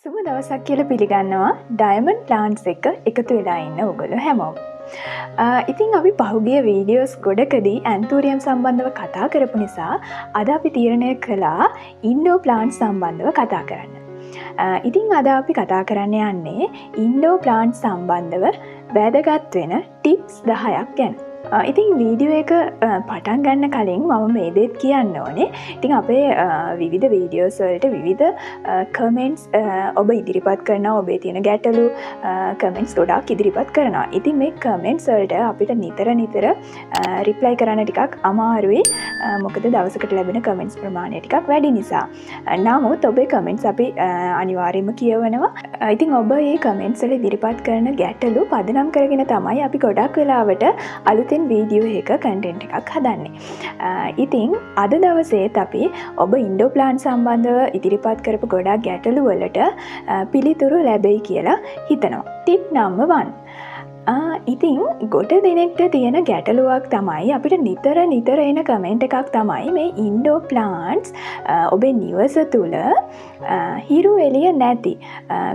සුබ දවසක් කියලා පිළිගන්නවා ඩයමන්ඩ් ප්ලාන්ට්ස් එක එකතු වෙලා ඉන්න ඔයගොල්ලෝ හැමෝම. ඉතින් අපි පහුගිය වීඩියෝස් ගොඩකදී ඇන්තූරියම් සම්බන්ධව කතා කරපු නිසා අද අපි තීරණය කළා ඉන්ඩෝ ප්ලාන්ට්ස් සම්බන්ධව කතා කරන්න. ඉතින් අද අපි කතා කරන්න යන්නේ ඉන්ඩෝ ප්ලාන්ට්ස් සම්බන්ධව වැදගත් වෙන ටිප්ස් 10ක් ගැන. ඉතින් වීඩියෝ එක පටන් ගන්න කලින් මම මේ දේත් කියන්න ඕනේ. ඉතින් අපේ විවිධ වීඩියෝස් වලට විවිධ කමෙන්ට්ස් ඔබ ඉදිරිපත් කරනවා. ඔබේ තියෙන ගැටලු කමෙන්ට්ස් ගොඩක් ඉදිරිපත් කරනවා. ඉතින් මේ කමෙන්ට්ස් වලට අපිට නිතර රිප්ලයි කරන්න ටිකක් අමාරුයි. මොකද දවසකට ලැබෙන කමෙන්ට්ස් ප්‍රමාණය ටිකක් වැඩි නිසා. නමුත් ඔබේ කමෙන්ට්ස් අපි අනිවාර්යයෙන්ම කියවනවා. ඉතින් ඔබ මේ කමෙන්ට්ස් වල ඉදිරිපත් කරන ගැටලු පදනම් කරගෙන තමයි අපි ගොඩක් වෙලාවට අලුතෙන් වීඩියෝ එක කන්ටෙන්ට් එකක් හදන්නේ. ඉතින් අද දවසේත් අපි ඔබ ඉන්ඩෝ ප්ලාන්ට් සම්බන්ධව ඉදිරිපත් කරපු ගොඩක් ගැටලු වලට පිළිතුරු ලැබෙයි කියලා හිතනවා. Tip number 1. ඉතින් ගොඩ දෙනෙක්ට තියෙන ගැටලුවක් තමයි අපිට නිතර එන කමෙන්ට් එකක් තමයි මේ ඉන්ඩෝ ප්ලාන්ට්ස් ඔබේ නිවස තුල හිරු එළිය නැති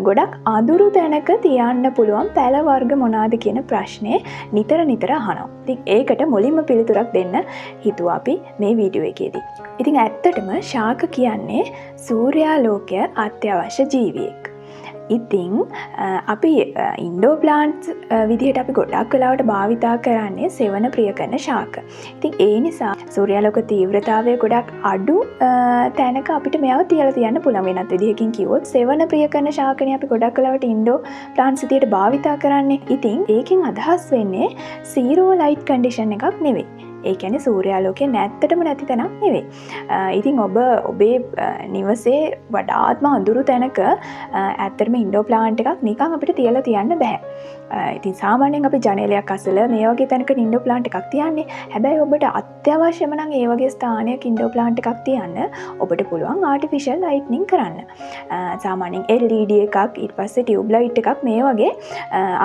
ගොඩක් අඳුරු තැනක තියන්න පුළුවන් පැල වර්ග මොනවාද කියන ප්‍රශ්නේ නිතර අහනවා. ඉතින් ඒකට මුලින්ම පිළිතුරක් දෙන්න හිතුවා අපි මේ වීඩියෝ එකේදී. ඉතින් ඇත්තටම ශාක කියන්නේ සූර්යාලෝකය අත්‍යවශ්‍ය ජීවියෙක්. ඉතින් අපි ඉන්ඩෝ ප්ලාන්ට්ස් විදිහට අපි ගොඩක් වෙලාවට භාවිතා කරන්නේ සෙවන ප්‍රිය කරන ශාක. ඉතින් ඒ නිසා සූර්යාලෝක තීව්‍රතාවය ගොඩක් අඩු තැනක අපිට මේව තියලා තියන්න පුළුවන්. වෙනත් විදිහකින් කිව්වොත් සෙවන ප්‍රිය කරන ශාකනේ අපි ගොඩක් වෙලාවට ඉන්ඩෝ ප්ලාන්ට්ස් විදිහට භාවිතා කරන්නේ. ඉතින් ඒකෙන් අදහස් වෙන්නේ සීරෝ ලයිට් කන්ඩිෂන් එකක් නෙවෙයි. ඒ කියන්නේ සූර්යාලෝකය නැත්තටම නැති තැනක් නෙවෙයි. ඉතින් ඔබේ නිවසේ වඩාත්ම අඳුරු තැනක ඇත්තටම ඉන්ඩෝ ප්ලාන්ට් එකක් නිකන් අපිට තියලා තියන්න බෑ. ඉතින් සාමාන්‍යයෙන් අපි ජනේලයක් අසල මේ වගේ තැනක ඉන්ඩෝ ප්ලාන්ට් එකක් තියන්නේ. හැබැයි ඔබට අත්‍යවශ්‍යම නම් ඒ වගේ ස්ථානයක ඉන්ඩෝ ප්ලාන්ට් එකක් තියන්න ඔබට පුළුවන් ආටිෆිෂල් ලයිට්නින් කරන්න. සාමාන්‍යයෙන් LED එකක් ඊට පස්සේ ටියුබ් ලයිට් එකක් මේ වගේ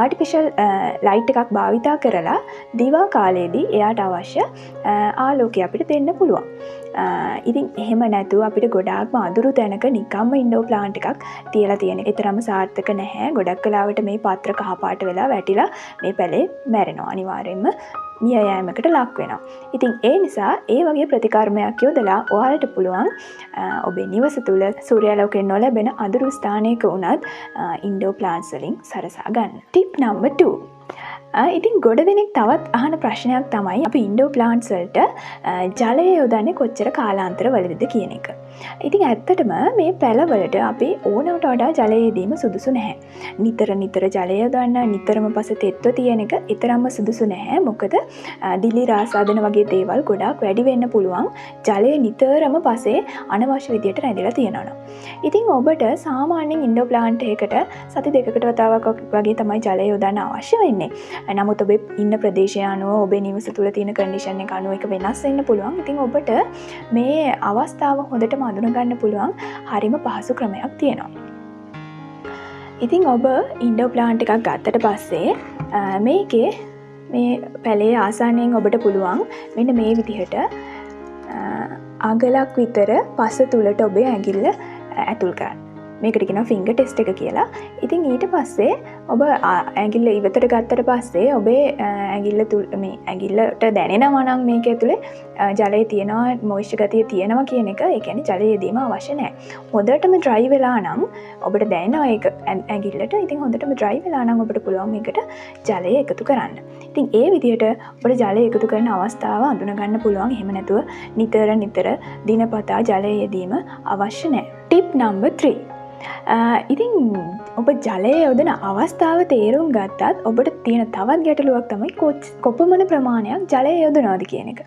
ආටිෆිෂල් ලයිට් එකක් භාවිතා කරලා දිවා කාලයේදී එයාට අවශ්‍ය ආලෝකය අපිට දෙන්න පුළුවන්. ඉතින් එහෙම නැතුව අපිට ගොඩාක්ම අඳුරු තැනක නිකම්ම ඉන්ඩෝ ප්ලාන්ට් එකක් තියලා තියෙන එක තරම සාර්ථක නැහැ. ගොඩක් වෙලාවට මේ පත්‍ර කහපාට වෙලා වැටිලා මේ පැලේ මැරෙනවා. අනිවාර්යයෙන්ම මිය යෑමකට ලක් වෙනවා. ඉතින් ඒ නිසා ඒ වගේ ප්‍රතිකර්මයක් යොදලා ඔයාලට පුළුවන් ඔබේ නිවස තුල සූර්යාලෝකයෙන් නොලැබෙන අඳුරු ස්ථානයක වුණත් ඉන්ඩෝ ප්ලාන්ට්ස් වලින් සරසා ගන්න. Tip number 2. ඉතින් ගොඩ දෙනෙක් තවත් අහන ප්‍රශ්නයක් තමයි අපි ඉන්ඩෝ ප්ලාන්ට්ස් වලට ජලය යොදන්නේ කොච්චර කාලාන්තර වලද කියන එක. ඉතින් ඇත්තටම මේ පැලවලට අපි ඕනවට වඩා ජලය යෙදීම සුදුසු නැහැ. නිතර ජලය යොදන්න නිතරම පස තෙත්ව තියෙන එක ඊතරම්ම සුදුසු නැහැ. මොකද දිලි රාසාදන වගේ දේවල් ගොඩාක් වැඩි වෙන්න පුළුවන් ජලය නිතරම පසේ අනවශ්‍ය විදියට රැඳිලා තියෙනවා. ඉතින් ඔබට සාමාන්‍යයෙන් ඉන්ඩෝ ප්ලාන්ට් එකකට සති දෙකකට වතාවක් වගේ තමයි ජලය යොදන්න අවශ්‍ය වෙන්නේ. නමුත් ඔබේ ඉන්න ප්‍රදේශය අනුව ඔබේ නිවස තුළ තියෙන කන්ඩිෂන් එක අනුව එක වෙනස් වෙන්න පුළුවන්. ඉතින් ඔබට මේ අවස්ථාව හොඳටම අඳුනගන්න පුළුවන් හරිම පහසු ක්‍රමයක් තියෙනවා. ඉතින් ඔබ ඉන්ඩෝ ප්ලාන්ට් එකක් ගත්තට පස්සේ මේකේ මේ පැලේ ආසන්නයෙන් ඔබට පුළුවන් මෙන්න මේ විදිහට අඟලක් විතර පස තුලට ඔබේ ඇඟිල්ල ඇතුල් කරන්න. මේකට කියනවා ෆින්ගර් ටෙස්ට් එක කියලා. ඉතින් ඊට පස්සේ ඔබ ඇඟිල්ල ඉවතට ගත්තට පස්සේ ඔබේ ඇඟිල්ල තුල මේ ඇඟිල්ලට දැනෙනවා නම් මේක ඇතුලේ ජලය තියෙනවා, මොයිස්චර් ගතිය තියෙනවා කියන එක. ඒ කියන්නේ ජලය යෙදීම අවශ්‍ය නැහැ. හොඳටම ඩ්‍රයි වෙලා නම් ඔබට දැනෙනවා ඒක ඇඟිල්ලට. ඉතින් හොඳටම ඩ්‍රයි වෙලා නම් ඔබට පුළුවන් මේකට ජලය එකතු කරන්න. ඉතින් ඒ විදිහට ඔබට ජලය එකතු කරන අවස්ථාව අඳුන ගන්න පුළුවන්. එහෙම නැතුව නිතර දිනපතා ජලය යෙදීම අවශ්‍ය නැහැ. Tip number 3. ඉතින් ඔබ ජලය යොදන අවස්ථාව තේරුම් ගත්තත් ඔබට තියෙන තවත් ගැටලුවක් තමයි කොපමණ ප්‍රමාණයක් ජලය යොදනවද කියන එක.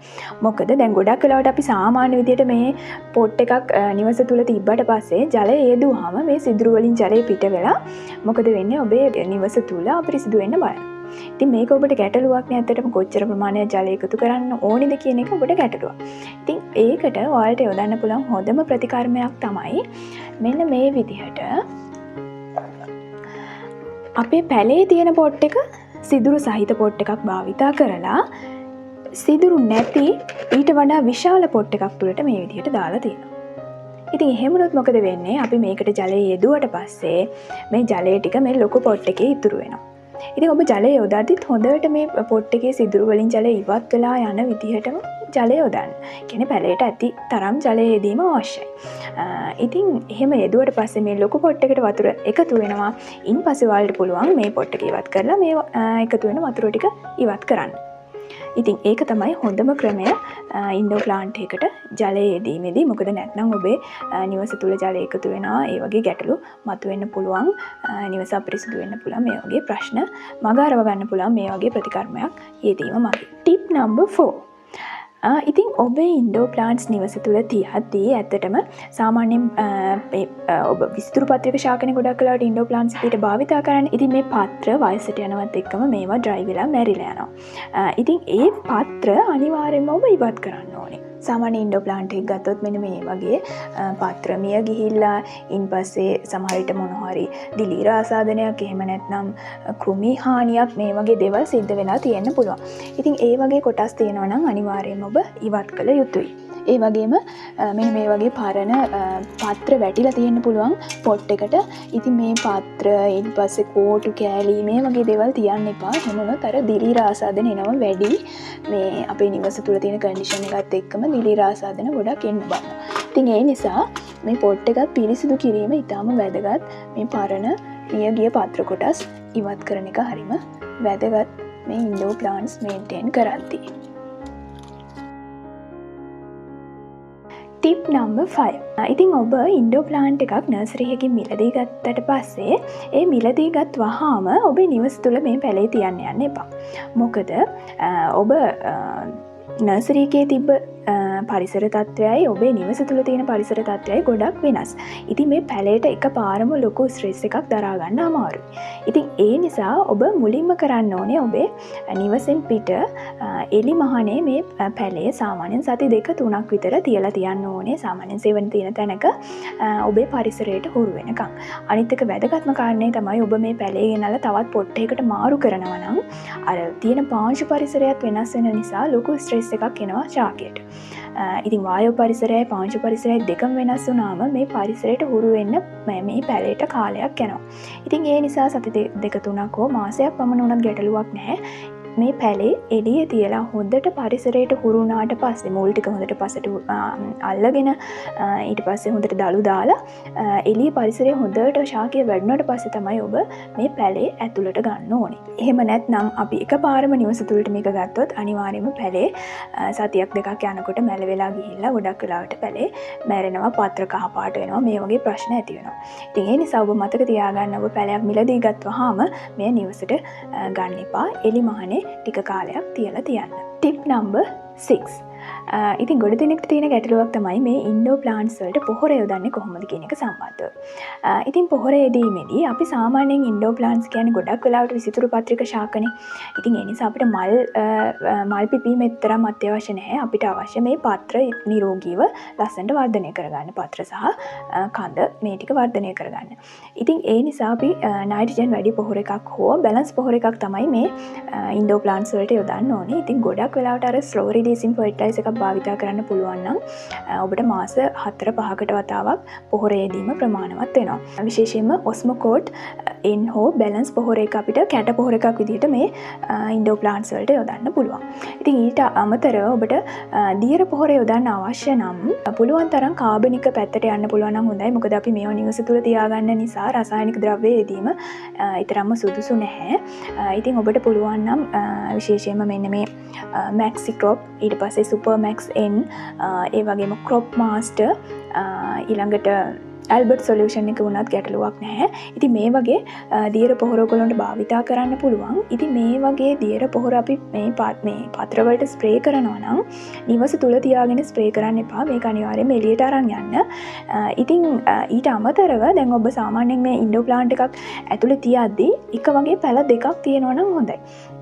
මොකද දැන් ගොඩක් වෙලාවට අපි සාමාන්‍ය විදිහට මේ පොට් එකක් නිවස තුල තිබ්බට පස්සේ ජලය යොදුවාම මේ සිදුරු වලින් ජලය පිට වෙලා මොකද වෙන්නේ ඔබේ නිවස තුල අපිරිසිදු වෙන්න බලනවා. ඉතින් මේක ඔබට ගැටලුවක් නේ. ඇත්තටම කොච්චර ප්‍රමාණයක් ජලය එකතු කරන්න ඕනේද කියන එක ඔබට ගැටලුවක්. ඉතින් ඒකට ඔයාලට යොදන්න පුළුවන් හොඳම ප්‍රතිකර්මයක් තමයි මෙන්න මේ විදිහට අපේ පැලේ තියෙන පොට් එක සිදුරු සහිත පොට් එකක් භාවිතා කරලා සිදුරු නැති ඊට වඩා විශාල පොට් එකක් තුලට මේ විදිහට දාලා තියෙනවා. ඉතින් එහෙමනොත් මොකද වෙන්නේ? අපි මේකට ජලය යෙදුවට පස්සේ මේ ජලය ටික මේ ලොකු පොට් එකේ ඉතුරු වෙනවා. ඉතින් ඔබ ජලය යොදද්දිත් හොඳට මේ පොට් එකේ සිදුරු වලින් ජලය ඉවත් වෙලා යන විදිහටම ජලය යොදන්න. කියන්නේ පැලේට ඇති තරම් ජලය යෙදීම අවශ්‍යයි. ඉතින් එහෙම යෙදුවට පස්සේ මේ ලොකු පොට් එකට වතුර එකතු වෙනවා. ඉන්පස්සේ ඔයාලට පුළුවන් මේ පොට් එක ඉවත් කරලා මේ එකතු වෙන වතුර ටික ඉවත් කරන්න. ඉතින් ඒක තමයි හොඳම ක්‍රමය ඉන්ඩෝර් ප්ලාන්ට් එකකට ජලය යෙදීමේදී. මොකද නැත්නම් ඔබේ නිවස තුල ජලය එකතු වෙනවා. ඒ වගේ ගැටලු මතුවෙන්න පුළුවන්. නිවස අපිරිසිදු වෙන්න පුළුවන්. මේ වගේ ප්‍රශ්න මග අරව ගන්න පුළුවන් මේ වගේ ප්‍රතිකර්මයක් යෙදීම මගින්. Tip number 4. ඉතින් ඔබේ ඉන්ඩෝර් ප්ලාන්ට්ස් නිවස තුළ තියද්දී ඇත්තටම සාමාන්‍යයෙන් ඔබ විස්තර පත්‍රක ශාකන ගොඩක් කලාට ඉන්ඩෝර් ප්ලාන්ට්ස් පිට භාවිතා කරන්න. ඉතින් මේ පත්‍ර වයසට යනවත් එක්කම මේවා ඩ්‍රයි වෙලා මැරිලා යනවා. ඉතින් ඒ පත්‍ර අනිවාර්යයෙන්ම ඔබ ඉවත් කරන්න ඕනේ. සාමාන්‍ය ඉන්ඩෝර් ප්ලාන්ට් එකක් ගත්තොත් මෙන්න මේ වගේ පත්‍ර මිය ගිහිල්ලා ඉන්පස්සේ සමහර විට මොන හරි දිලීර ආසාදනයක් එහෙම නැත්නම් කෘමි හානියක් මේ වගේ දේවල් සිද්ධ වෙලා තියෙන්න පුළුවන්. ඉතින් ඒ වගේ කොටස් තියෙනවා නම් අනිවාර්යයෙන්ම ඔබ ඉවත් කළ යුතුයි. ඒ වගේම මෙන්න මේ වගේ පරණ පත්‍ර වැටිලා තියෙන්න පුළුවන් පොට් එකට. ඉතින් මේ පත්‍ර ඊට පස්සේ කෝටු කෑලි මේ වගේ දේවල් තියන්න එපා. මොනොත් අර දිලීර ආසාදන එනවා වැඩි. මේ අපේ නිවස තුල තියෙන කන්ඩිෂන් එකත් එක්කම දිලීර ආසාදන ගොඩක් එන්න බලනවා. ඉතින් ඒ නිසා මේ පොට් එකත් පිරිසිදු කිරීම ඉතාම වැදගත්. මේ පරණ පියගිය පත්‍ර කොටස් ඉවත් කරන එක හරිම වැදගත් මේ ඉන්ඩෝර් ප්ලාන්ට්ස් මේන්ටේන් කරද්දී. Tip number 5. ඉතින් ඔබ ඉන්ඩෝර් ප්ලාන්ට් එකක් නර්සරි එකකින් මිලදී ගත්තට පස්සේ ඒ මිලදී ගත් වහාම ඔබේ නිවස තුල මේ පැලේ තියන්න යන්න එපා. මොකද ඔබ නර්සරි එකේ තිබ්බ පරිසර තත්ත්වයයි ඔබේ නිවස තුල තියෙන පරිසර තත්ත්වයයි ගොඩක් වෙනස්. ඉතින් මේ පැලේට එකපාරම ලොකු ස්ට්‍රෙස් එකක් දරා ගන්න අමාරුයි. ඉතින් ඒ නිසා ඔබ මුලින්ම කරන්න ඕනේ ඔබේ නිවසෙන් පිට එලි මහනේ මේ පැලේ සාමාන්‍යයෙන් සති 2-3ක් විතර තියලා තියන්න ඕනේ. සාමාන්‍යයෙන් සෙවණ තියෙන තැනක ඔබේ පරිසරයට හුරු වෙනකම්. අනිත් එක වැදගත්ම කාරණේ තමයි ඔබ මේ පැලේ ගෙනල්ලා තවත් පොට් එකකට මාරු කරනවා නම් අර තියෙන පාංශු පරිසරයත් වෙනස් වෙන නිසා ලොකු ස්ට්‍රෙස් එකක් එනවා ශාකයට. ඉතින් වායෝ පරිසරයයි පාංශු පරිසරයයි දෙකම වෙනස් වුණාම මේ පරිසරයට හුරු වෙන්න මේ පැලේට කාලයක් යනවා. ඉතින් ඒ නිසා සති 2-3ක් හෝ මාසයක් පමණ වුණත් ගැටලුවක් නැහැ. මේ පැලේ එළිය තියලා හොඳට පරිසරයට හුරු වුණාට පස්සේ මූල් ටික හොඳට පසට අල්ලගෙන ඊට පස්සේ හොඳට දළු දාලා එළිය පරිසරය හොඳට ශාකය වැඩුණාට පස්සේ තමයි ඔබ මේ පැලේ ඇතුළට ගන්න ඕනේ. එහෙම නැත්නම් අපි එකපාරම නිවස තුලට මේක ගත්තොත් අනිවාර්යයෙන්ම පැලේ සතියක් දෙකක් යනකොට මැල වෙලා ගිහිල්ලා ගොඩක් වෙලාවට පැලේ මැරෙනවා, පත්‍ර කහ පාට වෙනවා, මේ වගේ ප්‍රශ්න ඇති වෙනවා. ඉතින් ඒ නිසා ඔබ මතක තියාගන්න ඔබ පැලයක් මිලදී ගත්තාම මේ නිවසට ගන්න එපා. එලි මහනේ ටික කාලයක් තියලා තියන්න. Tip number 6. ඉතින් ගොඩ දෙනෙක්ට තියෙන ගැටලුවක් තමයි මේ ඉන්ඩෝර් ප්ලාන්ට්ස් වලට පොහොර යොදන්නේ කොහොමද කියන එක සම්බන්ධව. ඉතින් පොහොර යෙදීමේදී අපි සාමාන්‍යයෙන් ඉන්ඩෝර් ප්ලාන්ට්ස් කියන්නේ ගොඩක් වෙලාවට විසිතුරු පත්‍රික ශාකනේ. ඉතින් ඒ නිසා අපිට මල් පිපීම තරම් අත්‍යවශ්‍ය නැහැ. අපිට අවශ්‍ය මේ පත්‍ර නිරෝගීව ලස්සනට වර්ධනය කරගන්න පත්‍ර සහ කඳ මේ ටික වර්ධනය කරගන්න. ඉතින් ඒ නිසා අපි නයිට්‍රජන් වැඩි පොහොර එකක් හෝ බැලන්ස් පොහොර එකක් තමයි මේ ඉන්ඩෝර් ප්ලාන්ට්ස් වලට යොදන්න ඕනේ. ඉතින් ගොඩක් වෙලාවට අර ස්ලෝ රිලීසින් ෆර්ටිලයිස් එකක් භාවිතා කරන්න පුළුවන් නම් ඔබට මාස 4-5කට වතාවක් පොහොර යෙදීම ප්‍රමාණවත් වෙනවා. විශේෂයෙන්ම ඔස්මෝකෝට් එන් හෝ බැලන්ස් පොහොර එක අපිට කැට පොහොර එකක් විදිහට මේ ඉන්ඩෝර් ප්ලාන්ට්ස් වලට යොදන්න පුළුවන්. ඉතින් ඊට අමතරව ඔබට දියර පොහොර යොදන්න අවශ්‍ය නම් පුළුවන් තරම් කාබනික පැත්තට යන්න පුළුවන් නම් හොඳයි. මොකද අපි මේව නිවස තුල තියාගන්න නිසා රසායනික ද්‍රව්‍ය යෙදීම ඊතරම්ම සුදුසු නැහැ. ඉතින් ඔබට පුළුවන් නම් විශේෂයෙන්ම මෙන්න මේ මැක්සි ක්‍රොප් ඊට පස්සේ සුපර් මැක්ස් එන් ඒ වගේම ක්‍රොප් මාස්ටර් ඊළඟට ඇල්බර්ට් සොලියුෂන් එක වුණත් ගැටලුවක් නැහැ. ඉතින් මේ වගේ දියර පොහොර ඔයගොල්ලන්ට භාවිතා කරන්න පුළුවන්. ඉතින් මේ වගේ දියර පොහොර අපි මේ පත්‍ර වලට ස්ප්‍රේ කරනවා නම් නිවස තුල තියාගෙන ස්ප්‍රේ කරන්න එපා. මේක අනිවාර්යයෙන්ම එළියට අරන් යන්න. ඉතින් ඊට අමතරව දැන් ඔබ සාමාන්‍යයෙන් මේ ඉන්ඩෝර් ප්ලාන්ට් එකක් ඇතුලේ තියද්දී එක වගේ පැල දෙකක් තියෙනවා නම් හොඳයි.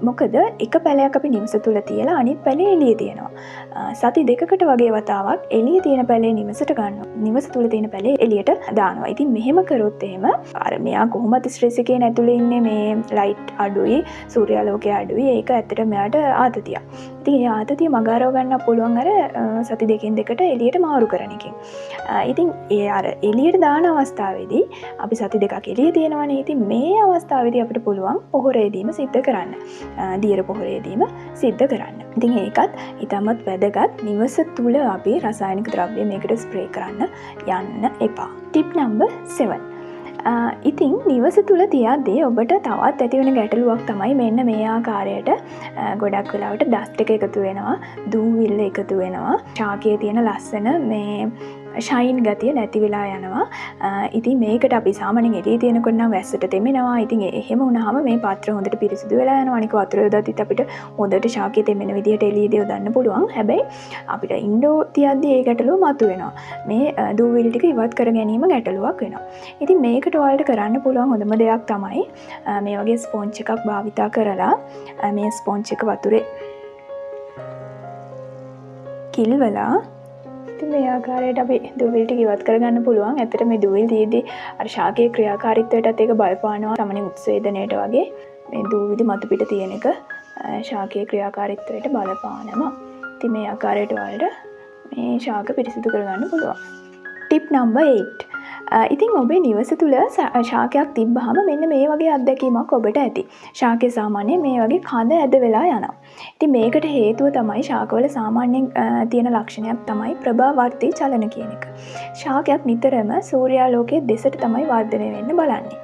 මොකද එක පැලයක් අපි නිවස තුල තියලා අනිත් පැලේ එළියේ තියෙනවා. සති 2කට වගේ වතාවක් එළියේ තියෙන පැලේ නිවසට ගන්නවා. නිවස තුල තියෙන පැලේ එළියට දානවා. ඉතින් මෙහෙම කරොත් එහෙම අර මෙයා කොහොමද ස්ට්‍රෙස් එකේ නැතුලේ ඉන්නේ මේ ලයිට් අඩුයි, සූර්යාලෝකය අඩුයි. ඒක ඇත්තට මෙයාට ආතතියක්. ඉතින් ඒ ආතතිය මගහරව ගන්න පුළුවන් අර සති දෙකෙන් දෙකට එළියට මාරු කරන එකෙන්. ඉතින් ඒ අර එළියට දාන අවස්ථාවේදී අපි සති දෙකක් එළිය තියෙනවනේ. ඉතින් මේ අවස්ථාවේදී අපිට පුළුවන් පොහොරේදීම සිද්ධ කරන්න. දියර පොහොරේදීම සිද්ධ කරන්න. ඉතින් ඒකත් ඉතාමත් වැදගත්. නිවස තුල අපි රසායනික ද්‍රව්‍ය මේකට ස්ප්‍රේ කරන්න යන්න එපා. Tip number 7. ඉතින් නිවස තුළ තියද්දී ඔබට තවත් ඇතිවෙන ගැටලුවක් තමයි මෙන්න මේ ආකාරයට ගොඩක් වෙලාවට ඩස්ට් එක එකතු වෙනවා, දූවිල්ල එකතු වෙනවා, ශාකයේ තියෙන ලස්සන මේ ෂයින් ගතිය නැති වෙලා යනවා. ඉතින් මේකට අපි සාමාන්‍යයෙන් එළියේ තියෙනකොට නම් වැස්සට තෙමෙනවා. ඉතින් එහෙම වුණාම මේ පාත්‍ර හොඳට පිරිසිදු වෙලා යනවා. අනික වතුර යොදද්දිත් අපිට හොඳට ශාකය තෙමෙන විදිහට එළියේදී යොදන්න පුළුවන්. හැබැයි අපිට ඉන්ඩෝ තියද්දී ඒ ගැටලුව මතුවෙනවා. මේ දූවිලි ටික ඉවත් කර ගැනීම ගැටලුවක් වෙනවා. ඉතින් මේකට ඔයාලට කරන්න පුළුවන් හොඳම දෙයක් තමයි මේ වගේ ස්පොන්ජ් එකක් භාවිතා කරලා මේ ස්පොන්ජ් එක වතුරේ කිල්වලා මේ ආකාරයට අපි දූවිලි ටික ඉවත් කරගන්න පුළුවන්. ඇත්තට මේ දූවිලි තියෙද්දී අර ශාකයේ ක්‍රියාකාරීත්වයටත් ඒක බලපානවා. සාමාන්‍ය උත්සේදනයට වගේ මේ දූවිලි මතු පිට තියෙන එක ශාකයේ ක්‍රියාකාරීත්වයට බලපානවා. ඉතින් මේ ආකාරයට ඔයාලට මේ ශාක පිරිසිදු කරගන්න පුළුවන්. Tip number 8. ඉතින් ඔබේ නිවස තුළ ශාකයක් තිබ්බහම මෙන්න මේ වගේ අත්දැකීමක් ඔබට ඇති. ශාකය සාමාන්‍යයෙන් මේ වගේ කඳ ඇද වෙලා යනවා. ඉතින් මේකට හේතුව තමයි ශාකවල සාමාන්‍යයෙන් තියෙන ලක්ෂණයක් තමයි ප්‍රභාවර්තී චලන කියන එක. ශාකයක් නිතරම සූර්යාලෝකයේ දෙසට තමයි වර්ධනය වෙන්න බලන්නේ.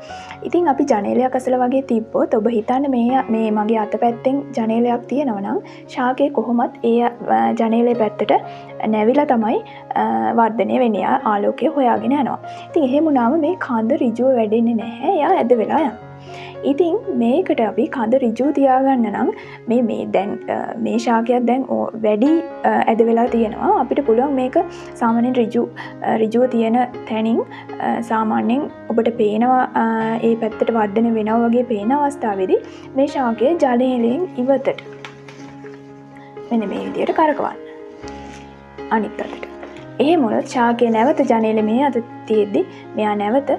ඉතින් අපි ජනේලයක් අසල වගේ තිබ්බොත් ඔබ හිතන්න මේ මගේ අතපැත්තෙන් ජනේලයක් තියෙනවා නම් ශාකය කොහොමත් ඒ ජනේලේ පැත්තට නැවිලා තමයි වර්ධනය වෙන්නේ. ආලෝකය හොයාගෙන යනවා. ඉතින් එහෙම වුණාම මේ කඳ ඍජුව වැඩෙන්නේ නැහැ. එයා ඇද වෙලා යනවා. ඉතින් මේකට අපි කඳ ඍජුව තියාගන්න නම් මේ ශාකයක් දැන් වැඩි ඇද වෙලා තියෙනවා. අපිට පුළුවන් මේක සාමාන්‍යයෙන් ඍජුව තියෙන තැනින් සාමාන්‍යයෙන් ඔබට පේනවා ඒ පැත්තට වර්ධනය වෙනවා වගේ පේන අවස්ථාවේදී මේ ශාකය ජලයෙන් ඉවතට මෙන්න මේ විදිහට කරකවන්න. අනිත් අතට. එහෙම වුණොත් ශාකය නැවත ජනේලෙ මේ අත තියෙද්දි මෙයා නැවත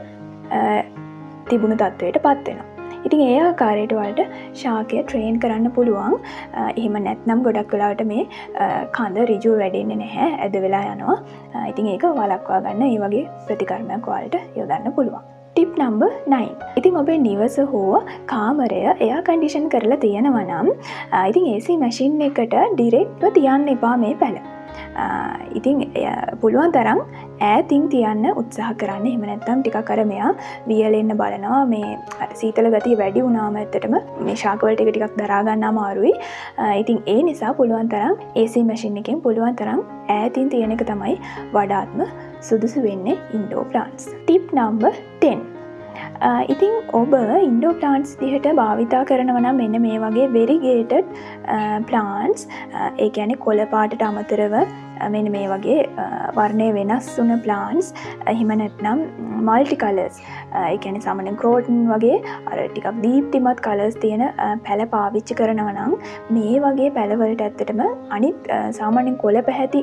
තිබුණු තත්වයට පත් වෙනවා. ඉතින් ඒ ආකාරයට වලට ශාකය ට්‍රේන් කරන්න පුළුවන්. එහෙම නැත්නම් ගොඩක් වෙලාවට මේ කඳ ඍජුව වැඩෙන්නේ නැහැ. ඇද වෙලා යනවා. ඉතින් ඒක වළක්වා ගන්න මේ වගේ ප්‍රතිකර්මයක් ඔයාලට යොදන්න පුළුවන්. Tip number 9. ඉතින් ඔබේ නිවස හෝ කාමරය එයා කන්ඩිෂන් කරලා තියෙනවා නම් ඉතින් AC මැෂින් එකට ඩිරෙක්ට්ව තියන්න එපා මේ පැල. ඉතින් පුළුවන් තරම් ඈතින් තියන්න උත්සාහ කරන්න. එහෙම නැත්නම් ටිකක් අර මෙයා වියලෙන්න බලනවා. මේ සීතල ගතිය වැඩි වුණාම ඇත්තටම මේ ශාක වලට ටිකක් දරා ගන්න අමාරුයි. ඉතින් ඒ නිසා පුළුවන් තරම් AC මැෂින් එකෙන් පුළුවන් තරම් ඈතින් තියන එක තමයි වඩාත්ම සුදුසු වෙන්නේ ඉන්ඩෝර් ප්ලාන්ට්ස්. Tip number 10. ඉතින් ඔබ ඉන්ඩෝර් ප්ලාන්ට්ස් දිහට භාවිතා කරනවා නම් මෙන්න මේ වගේ වෙරිගේටඩ් ප්ලාන්ට්ස් ඒ කියන්නේ කොළ පාටට අමතරව මෙන්න මේ වගේ වර්ණය වෙනස් වුණ ප්ලාන්ට්ස් එහෙම නැත්නම් මල්ටි කලර්ස් ඒ කියන්නේ සාමාන්‍යයෙන් ක්‍රෝටන් වගේ අර ටිකක් දීප්තිමත් කලර්ස් තියෙන පැල පාවිච්චි කරනවා නම් මේ වගේ පැලවලට ඇත්තටම අනිත් සාමාන්‍යයෙන් කොළ පැහැති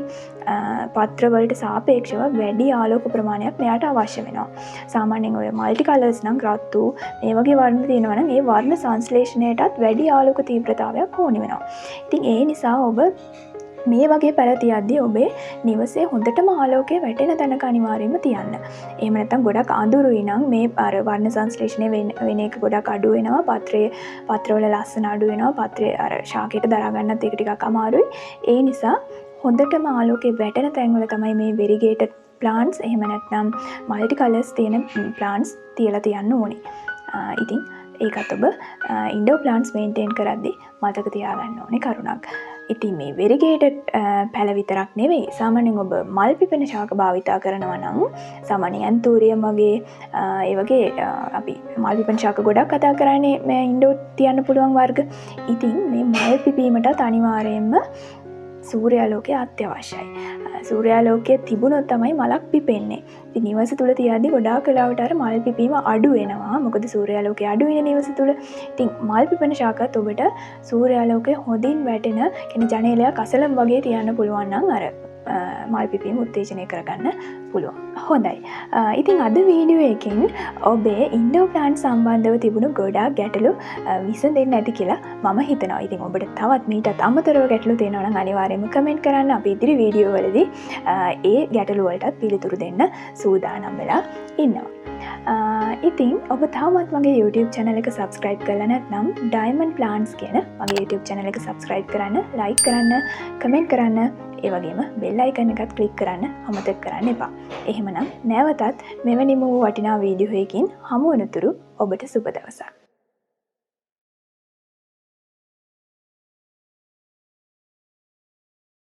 පත්‍ර වලට සාපේක්ෂව වැඩි ආලෝක ප්‍රමාණයක් මෙයාට අවශ්‍ය වෙනවා. සාමාන්‍යයෙන් ඔය මල්ටි කලර්ස් නම් රතු මේ වගේ වර්ණ තියෙනවා නම් ඒ වර්ණ සංශ්ලේෂණයටත් වැඩි ආලෝක තීව්‍රතාවයක් ඕනි වෙනවා. ඉතින් ඒ නිසා ඔබ මේ වගේ පැල තියද්දී ඔබේ නිවසේ හොඳටම ආලෝකය වැටෙන තැනක අනිවාර්යයෙන්ම තියන්න. එහෙම නැත්නම් ගොඩක් අඳුරුයි නම් මේ අර වර්ණ සංශ්ලේෂණය වෙන එක ගොඩක් අඩු වෙනවා. පත්‍රවල ලස්සන අඩු වෙනවා. පත්‍රයේ අර ශාකයට දරා ගන්නත් ඒක ටිකක් අමාරුයි. ඒ නිසා හොඳටම ආලෝකය වැටෙන තැන්වල තමයි මේ වෙරිගේටඩ් ප්ලාන්ට්ස් එහෙම නැත්නම් මල්ටි කලර්ස් තියෙන ප්ලාන්ට්ස් තියලා තියන්න ඕනේ. ඉතින් ඒකත් ඔබ ඉන්ඩෝර් ප්ලාන්ට්ස් මේන්ටේන් කරද්දී මතක තියාගන්න ඕනේ කරුණක්. ඉතින් මේ වෙරිගේටඩ් පැල විතරක් නෙවෙයි සාමාන්‍යයෙන් ඔබ මල් පිපෙන ශාක භාවිතා කරනවා නම් සාමාන්‍යයෙන් ඇන්තූරියම් වගේ ඒ වගේ අපි මල් පිපෙන ශාක ගොඩක් කතා කරන්නේ මේ ඉන්ඩෝර් තියන්න පුළුවන් වර්ග. ඉතින් මේ මල් පිපීමටත් අනිවාර්යයෙන්ම සූර්යාලෝකය අත්‍යවශ්‍යයි. සූර්යාලෝකය තිබුණොත් තමයි මලක් පිපෙන්නේ. ඉතින් නිවස තුල තියද්දි ගොඩාක් වෙලාවට අර මල් පිපීම අඩු වෙනවා. මොකද සූර්යාලෝකය අඩු වෙන නිවස තුල. ඉතින් මල් පිපෙන ශාකත් ඔබට සූර්යාලෝකය හොඳින් වැටෙන කියන්නේ ජනේලයක් අසලම වගේ තියන්න පුළුවන් නම් අර මල් පිපීම උත්තේජනය කරගන්න පුළුවන්. හොඳයි. ඉතින් අද වීඩියෝ එකෙන් ඔබේ ඉන්ඩෝ ප්ලාන්ට් සම්බන්ධව තිබුණු ගොඩාක් ගැටලු විසඳෙන්න ඇති කියලා මම හිතනවා. ඉතින් ඔබට තවත් මීටත් අමතරව ගැටලු තියෙනවා නම් අනිවාර්යයෙන්ම කමෙන්ට් කරන්න. අපි ඉදිරි වීඩියෝ වලදී ඒ ගැටලු වලටත් පිළිතුරු දෙන්න සූදානම් වෙලා ඉන්නවා. ඉතින් ඔබ තාමත් මගේ YouTube channel එක subscribe කරලා නැත්නම් Diamond Plants කියන මගේ YouTube channel එක subscribe කරන්න, like කරන්න, comment කරන්න, ඒ වගේම bell icon එකත් click කරන්න අමතක කරන්න එපා. එහෙමනම් නැවතත් මෙවැනිම වටිනා වීඩියෝ එකකින් හමු වෙනතුරු ඔබට සුබ දවසක්.